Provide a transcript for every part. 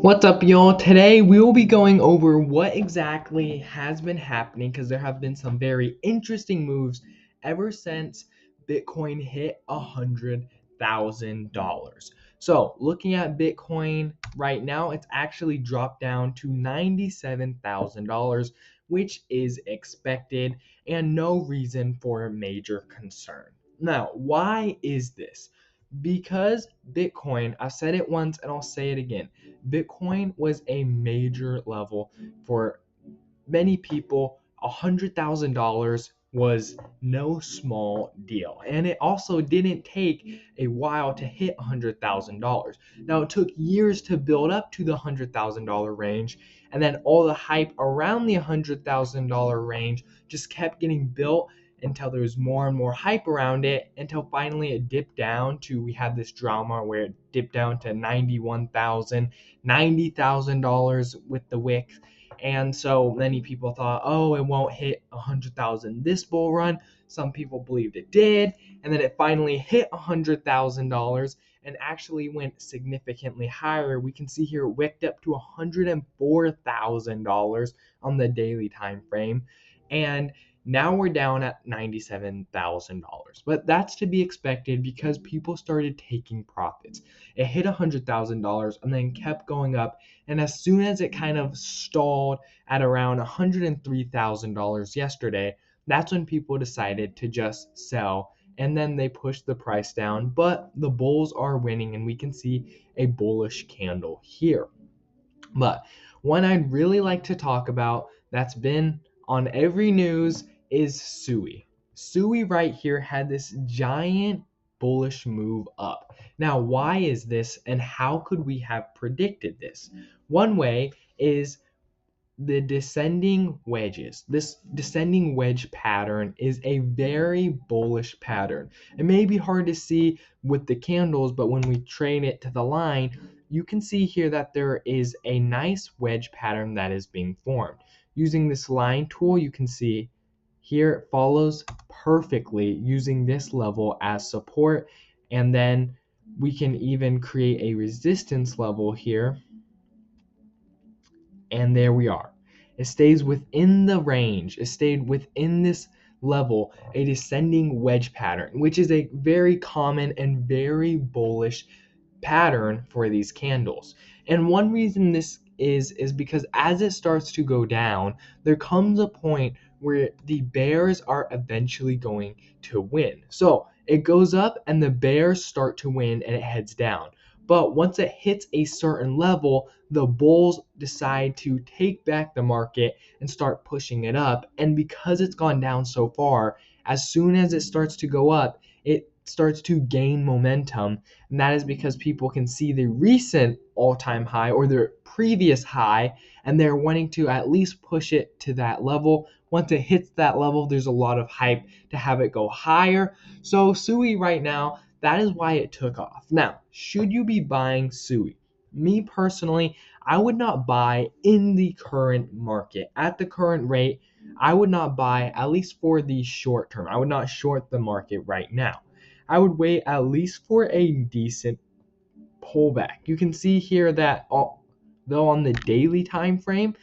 What's up, y'all? Today we will be going over what exactly has been happening because there have been some very interesting moves ever since Bitcoin hit $100,000. So, looking at Bitcoin right now, it's actually dropped down to $97,000, which is expected and no reason for major concern. Now, why is this? Because Bitcoin, I've said it once and I'll say it again. Bitcoin was a major level for many people. $100,000 was no small deal. And it also didn't take a while to hit $100,000. Now, it took years to build up to the $100,000 range. And then all the hype around the $100,000 range just kept getting built until there was more and more hype around it until finally it dipped down to, we had this drama where it dipped down to $90,000 with the wick. And so many people thought, oh, it won't hit 100,000 this bull run. Some people believed it did. And then it finally hit $100,000 and actually went significantly higher. We can see here it wicked up to $104,000 on the daily time frame. And now we're down at $97,000. But that's to be expected because people started taking profits. It hit $100,000 and then kept going up. And as soon as it kind of stalled at around $103,000 yesterday, that's when people decided to just sell. And then they pushed the price down. But the bulls are winning, and we can see a bullish candle here. But one I'd really like to talk about that's been on every news is Sui. Sui right here had this giant bullish move up. Now, why is this and how could we have predicted this? One way is the descending wedges. This descending wedge pattern is a very bullish pattern. It may be hard to see with the candles, but when we train it to the line, you can see here that there is a nice wedge pattern that is being formed. Using this line tool, you can see here it follows perfectly using this level as support, and then we can even create a resistance level here, and there we are. It stays within the range. It stayed within this level, a descending wedge pattern, which is a very common and very bullish pattern for these candles. And one reason this is because as it starts to go down, there comes a point where the bears are eventually going to win. So it goes up and the bears start to win and it heads down. But once it hits a certain level, the bulls decide to take back the market and start pushing it up. And because it's gone down so far, as soon as it starts to go up, it starts to gain momentum. And that is because people can see the recent all-time high or their previous high, and they're wanting to at least push it to that level. Once it hits that level, there's a lot of hype to have it go higher. So Sui right now, that is why it took off. Now, should you be buying Sui? Me personally, I would not buy in the current market. At the current rate, I would not buy, at least for the short term. I would not short the market right now. I would wait at least for a decent pullback. You can see here that though on the daily time frame,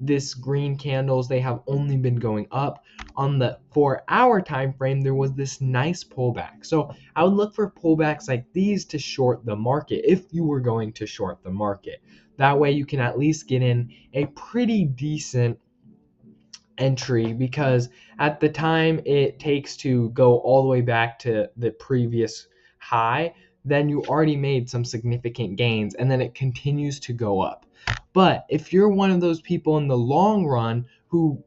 this green candles, they have only been going up. On the 4-hour time frame, there was this nice pullback. So I would look for pullbacks like these to short the market if you were going to short the market. That way you can at least get in a pretty decent entry, because at the time it takes to go all the way back to the previous high, then you already made some significant gains and then it continues to go up. But if you're one of those people in the long run who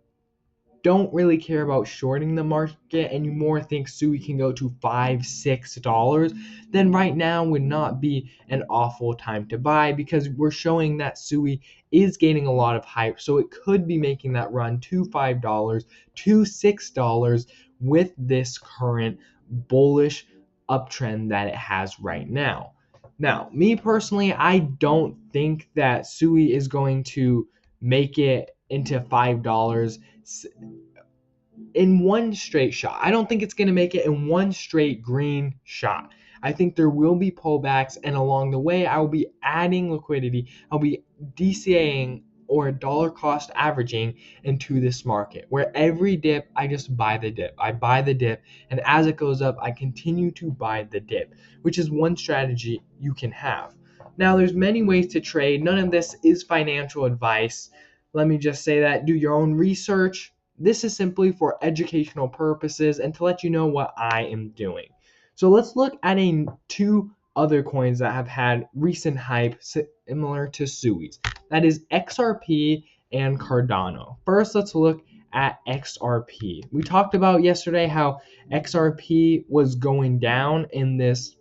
don't really care about shorting the market and you more think Sui can go to $5-6, then right now would not be an awful time to buy, because we're showing that Sui is gaining a lot of hype. So it could be making that run to $5 to $6 with this current bullish uptrend that it has right now. Now, me personally, I don't think that Sui is going to make it into $5 in one straight shot. I don't think it's going to make it in one straight green shot. I think there will be pullbacks, and along the way, I will be adding liquidity. I'll be DCAing or dollar cost averaging into this market, where every dip, I just buy the dip. I buy the dip, and as it goes up, I continue to buy the dip, which is one strategy you can have. Now, there's many ways to trade. None of this is financial advice. Let me just say that. Do your own research. This is simply for educational purposes and to let you know what I am doing. So let's look at two other coins that have had recent hype similar to Sui's. That is XRP and Cardano. First, let's look at XRP. We talked about yesterday how XRP was going down in this,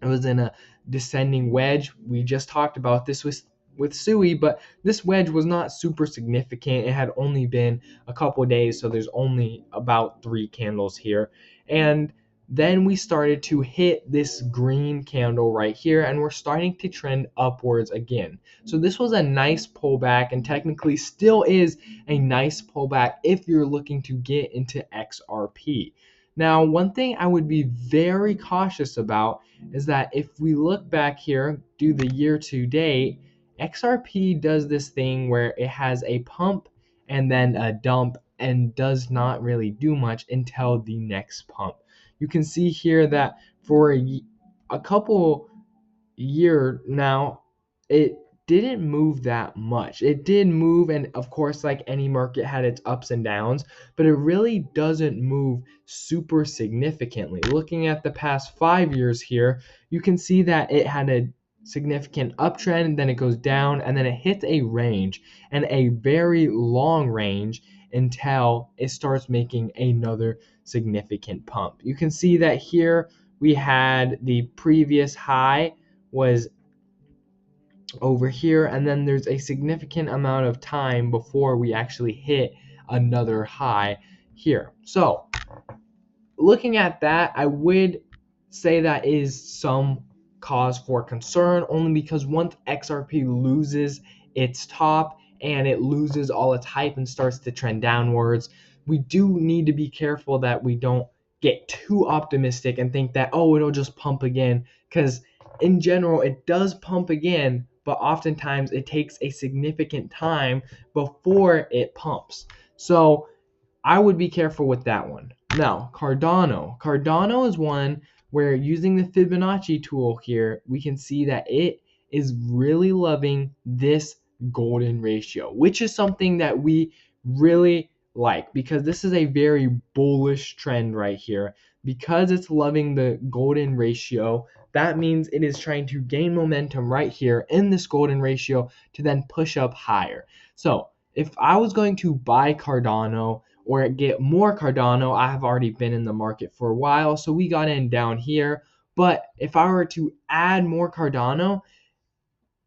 it was in a descending wedge. We just talked about this with Sui, but this wedge was not super significant. It had only been a couple days, so there's only about 3 candles here. And then we started to hit this green candle right here, and we're starting to trend upwards again. So this was a nice pullback, and technically still is a nice pullback if you're looking to get into XRP. Now, one thing I would be very cautious about is that if we look back here, do the year to date, XRP does this thing where it has a pump and then a dump and does not really do much until the next pump. You can see here that for a couple year now, it didn't move that much. It did move, and of course, like any market had its ups and downs, but it really doesn't move super significantly. Looking at the past 5 years here, you can see that it had a significant uptrend, and then it goes down, and then it hits a range, and a very long range until it starts making another significant pump. You can see that here we had the previous high was over here, and then there's a significant amount of time before we actually hit another high here. So looking at that, I would say that is some cause for concern, only because once XRP loses its top and it loses all its hype and starts to trend downwards, we do need to be careful that we don't get too optimistic and think that, oh, it'll just pump again, because in general it does pump again, but oftentimes it takes a significant time before it pumps. So I would be careful with that one. Now, Cardano. Cardano is one where, using the Fibonacci tool here, we can see that it is really loving this golden ratio, which is something that we really like, because this is a very bullish trend right here. Because it's loving the golden ratio, that means it is trying to gain momentum right here in this golden ratio to then push up higher. So if I was going to buy Cardano or get more Cardano, I have already been in the market for a while, so we got in down here. But if I were to add more Cardano,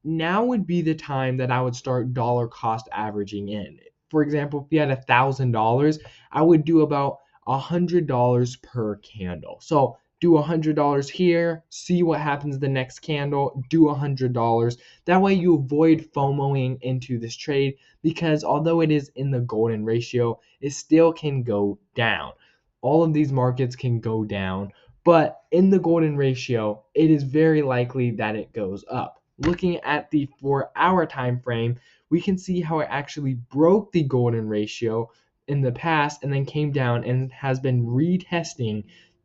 now would be the time that I would start dollar cost averaging in. For example, if you had $1,000, I would do about $100 per candle. So do $100 here, see what happens the next candle, do $100. That way you avoid FOMOing into this trade, because although it is in the golden ratio, it still can go down. All of these markets can go down, but in the golden ratio, it is very likely that it goes up. Looking at the 4-hour time frame, we can see how it actually broke the golden ratio in the past and then came down and has been retesting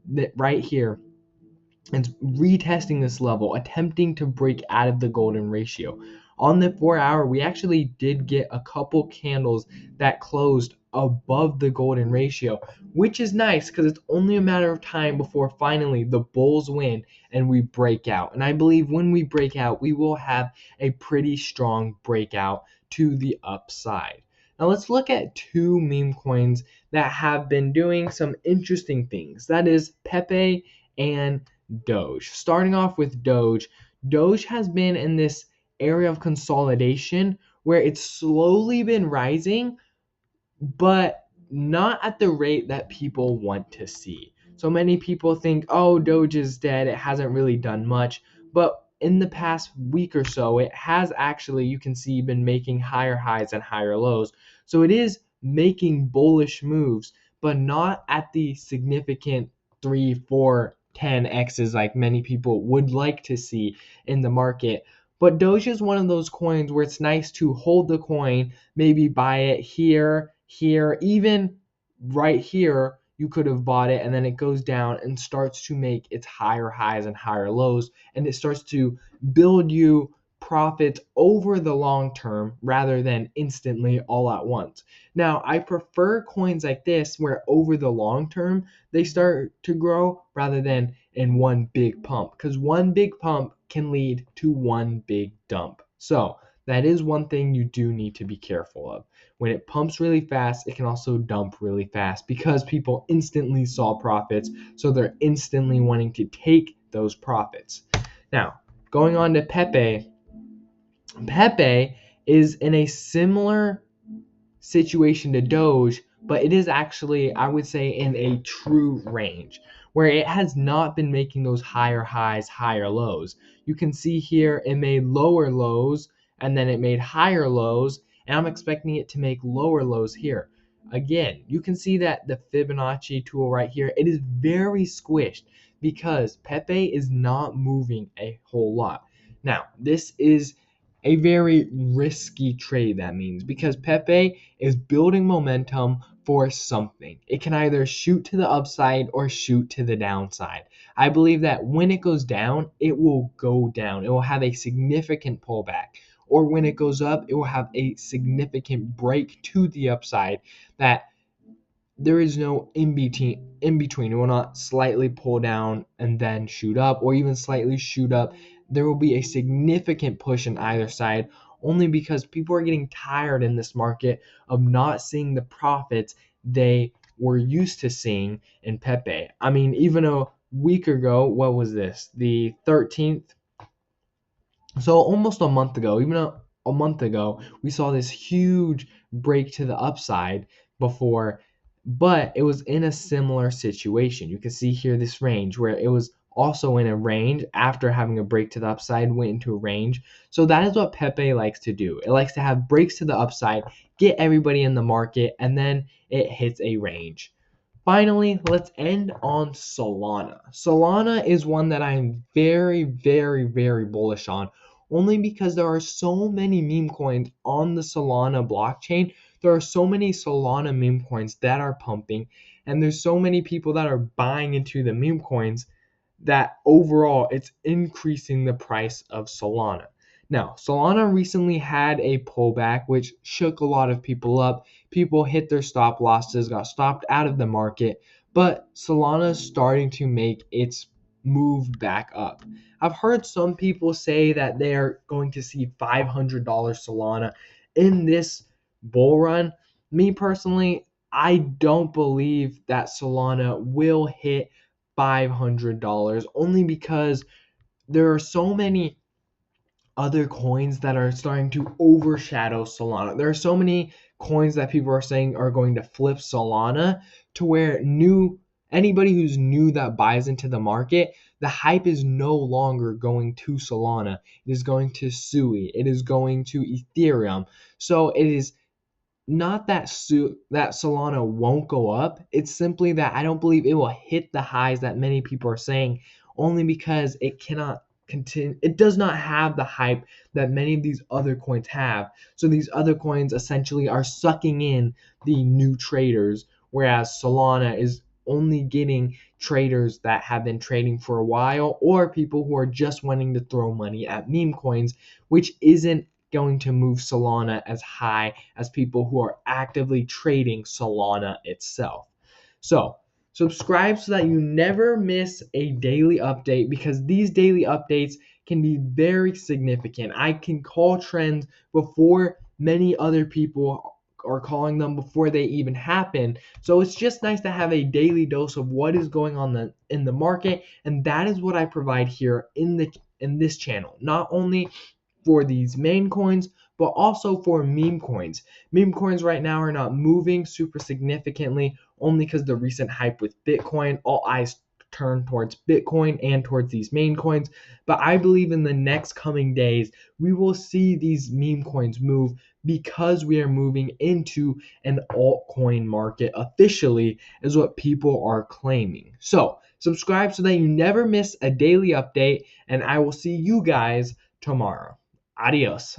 that right here. It's retesting this level, attempting to break out of the golden ratio. On the 4-hour, we actually did get a couple candles that closed above the golden ratio, which is nice because it's only a matter of time before finally the bulls win and we break out. And I believe when we break out, we will have a pretty strong breakout to the upside. Now let's look at two meme coins that have been doing some interesting things. That is Pepe and Doge. Starting off with Doge. Doge has been in this area of consolidation where it's slowly been rising, but not at the rate that people want to see. So many people think, oh, Doge is dead, it hasn't really done much. But in the past week or so, it has actually, you can see, been making higher highs and higher lows. So it is making bullish moves, but not at the significant 3, 4 10x's like many people would like to see in the market. But Doge is one of those coins where it's nice to hold the coin, maybe buy it here, here, even right here. You could have bought it and then it goes down and starts to make its higher highs and higher lows, and it starts to build you profits over the long term rather than instantly all at once. Now, I prefer coins like this where over the long term they start to grow rather than in one big pump, because one big pump can lead to one big dump. So that is one thing you do need to be careful of. When it pumps really fast, it can also dump really fast because people instantly saw profits, so they're instantly wanting to take those profits. Now, going on to Pepe. Pepe is in a similar situation to Doge, but it is actually, I would say, in a true range where it has not been making those higher highs, higher lows. You can see here it made lower lows and then it made higher lows, and I'm expecting it to make lower lows here. Again, you can see that the Fibonacci tool right here, it is very squished because Pepe is not moving a whole lot. Now, this is a very risky trade, that means, because Pepe is building momentum for something. It can either shoot to the upside or shoot to the downside. I believe that when it goes down, it will go down. It will have a significant pullback. Or when it goes up, it will have a significant break to the upside that there is no in between. It will not slightly pull down and then shoot up, or even slightly shoot up. There will be a significant push on either side, only because people are getting tired in this market of not seeing the profits they were used to seeing in Pepe. I mean, even a week ago, what was this, the 13th? So almost a month ago, even a month ago, we saw this huge break to the upside before, but it was in a similar situation. You can see here this range where it was also in a range after having a break to the upside, went into a range. So that is what Pepe likes to do. It likes to have breaks to the upside, get everybody in the market, and then it hits a range. Finally, let's end on Solana. Solana is one that I'm very, very, very bullish on, only because there are so many meme coins on the Solana blockchain. There are so many Solana meme coins that are pumping, and there's so many people that are buying into the meme coins that overall it's increasing the price of Solana. Now, Solana recently had a pullback which shook a lot of people up. People hit their stop losses, got stopped out of the market, but Solana is starting to make its move back up. I've heard some people say that they are going to see $500 Solana in this bull run. Me personally, I don't believe that Solana will hit $500, only because there are so many other coins that are starting to overshadow Solana. There are so many coins that people are saying are going to flip Solana, to where anybody who's new that buys into the market, the hype is no longer going to Solana. It is going to Sui. It is going to Ethereum. So it is not that that Solana won't go up. It's simply that I don't believe it will hit the highs that many people are saying, only because it cannot continue. It does not have the hype that many of these other coins have. So these other coins essentially are sucking in the new traders, whereas Solana is only getting traders that have been trading for a while, or people who are just wanting to throw money at meme coins, which isn't going to move Solana as high as people who are actively trading Solana itself. So, subscribe so that you never miss a daily update, because these daily updates can be very significant. I can call trends before many other people are calling them, before they even happen. So it's just nice to have a daily dose of what is going on in the market, and that is what I provide here in this channel. Not only for these main coins, but also for meme coins. Meme coins right now are not moving super significantly, only because the recent hype with Bitcoin. All eyes turn towards Bitcoin and towards these meme coins. But I believe in the next coming days, we will see these meme coins move because we are moving into an altcoin market officially, is what people are claiming. So subscribe so that you never miss a daily update, and I will see you guys tomorrow. Adios.